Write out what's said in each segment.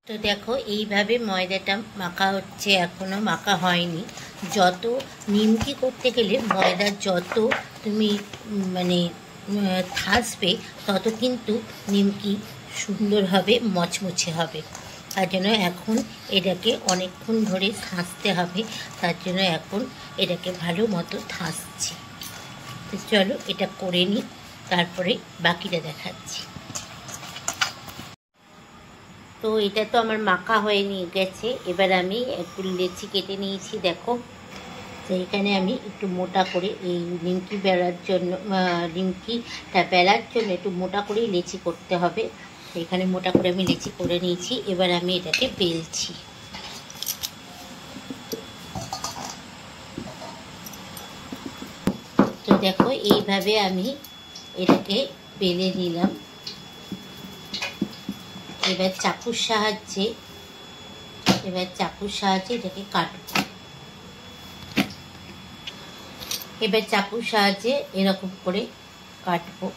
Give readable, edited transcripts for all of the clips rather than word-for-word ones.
তো দেখো এইভাবে ময়দাটা মাখা হচ্ছে, এখনো মাখা হয়নি। যত নিমকি করতে গেলে ময়দা যত তুমি মানে থাসবে তত কিন্তু নিমকি সুন্দর হবে, মচমচে হবে। তার জন্য এখন এটাকে অনেকক্ষণ ধরে থাসতে হবে, তার জন্য এখন এটাকে ভালো মতো থাসছি। তো চলো এটা করে নিই, তারপরে বাকিটা দেখাচ্ছি। তো এটা তো আমার মাখা হয়ে নিয়ে গেছে। এবার আমি একটু লেচি কেটে নিয়েছি, দেখো। তো এখানে আমি একটু মোটা করে এই নিমকি বেলার জন্য, নিমকিটা বেলার জন্য একটু মোটা করেই লেচি করতে হবে। তো এখানে মোটা করে আমি লেচি করে নিয়েছি। এবার আমি এটাকে বেলছি। তো দেখো এইভাবে আমি এটাকে বেলে নিলাম। এবার চাকুর সাহায্যে এটাকে কাটবো। এবার চাকুর সাহায্যে এরকম করে কাটবো।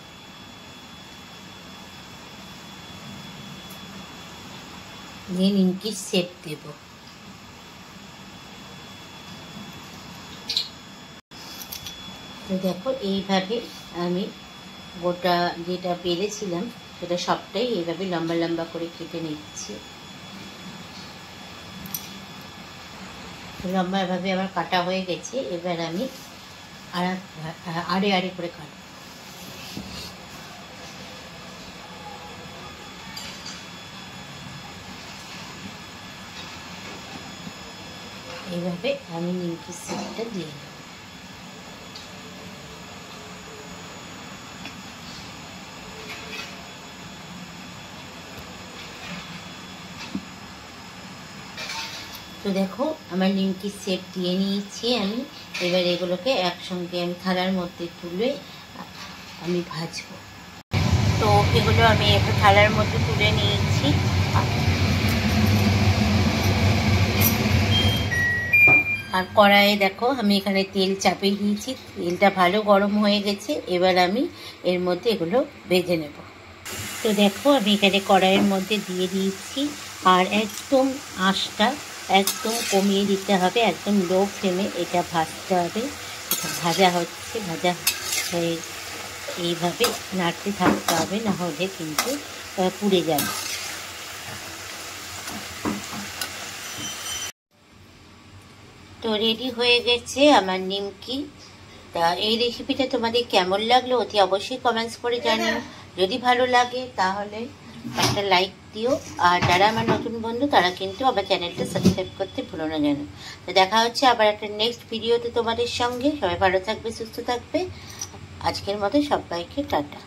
দিয়ে নিমকির শেপ দেব। তো দেখো এইভাবে আমি গোটা যেটা বেলেছিলাম সেটা সবটাই এইভাবে লম্বা লম্বা করে কেটে নিচ্ছি। লম্বা এভাবে আমার কাটা হয়ে গেছে। এবার আমি আড়ে আড়ে করে কাটব। এইভাবে আমি নিমকির শেপটা দিয়ে নেব। তো দেখো আমার নিমকির শেপ দিয়ে নিয়েছি আমি। এবার এগুলোকে একসঙ্গে আমি থালার মধ্যে তুলে আমি ভাজবো। তো এগুলো আমি একটা থালার মধ্যে তুলে নিয়েছি। আর কড়াইয়ে দেখো আমি এখানে তেল চাপিয়ে দিয়েছি, তেলটা ভালো গরম হয়ে গেছে। এবার আমি এর মধ্যে এগুলো ভেজে নেব। তো দেখো আমি এখানে কড়াইয়ের মধ্যে দিয়ে দিয়েছি। আর একদম আঁচটা একদম কমিয়ে দিতে হবে, একদম লো ফ্লেমে এটা ভাজতে হবে। এটা ভাজা হচ্ছে, ভাজা হয়ে এইভাবে নাড়তে থাকতে হবে, না হলে কিন্তু পুড়ে যাবে। তো রেডি হয়ে গেছে আমার নিমকি। তা এই রেসিপিটা তোমাদের কেমন লাগলো অতি অবশ্যই কমেন্টস করে জানিও। যদি ভালো লাগে তাহলে একটা লাইক দিও। আর যারা আমার নতুন বন্ধু তারা কিন্তু আমার চ্যানেলটা সাবস্ক্রাইব করতে ভুলো না যেন। তো দেখা হচ্ছে আবার একটা নেক্সট ভিডিওতে তোমাদের সঙ্গে। সবাই ভালো থাকবে, সুস্থ থাকবে। আজকের মতো সবাইকে টাটা।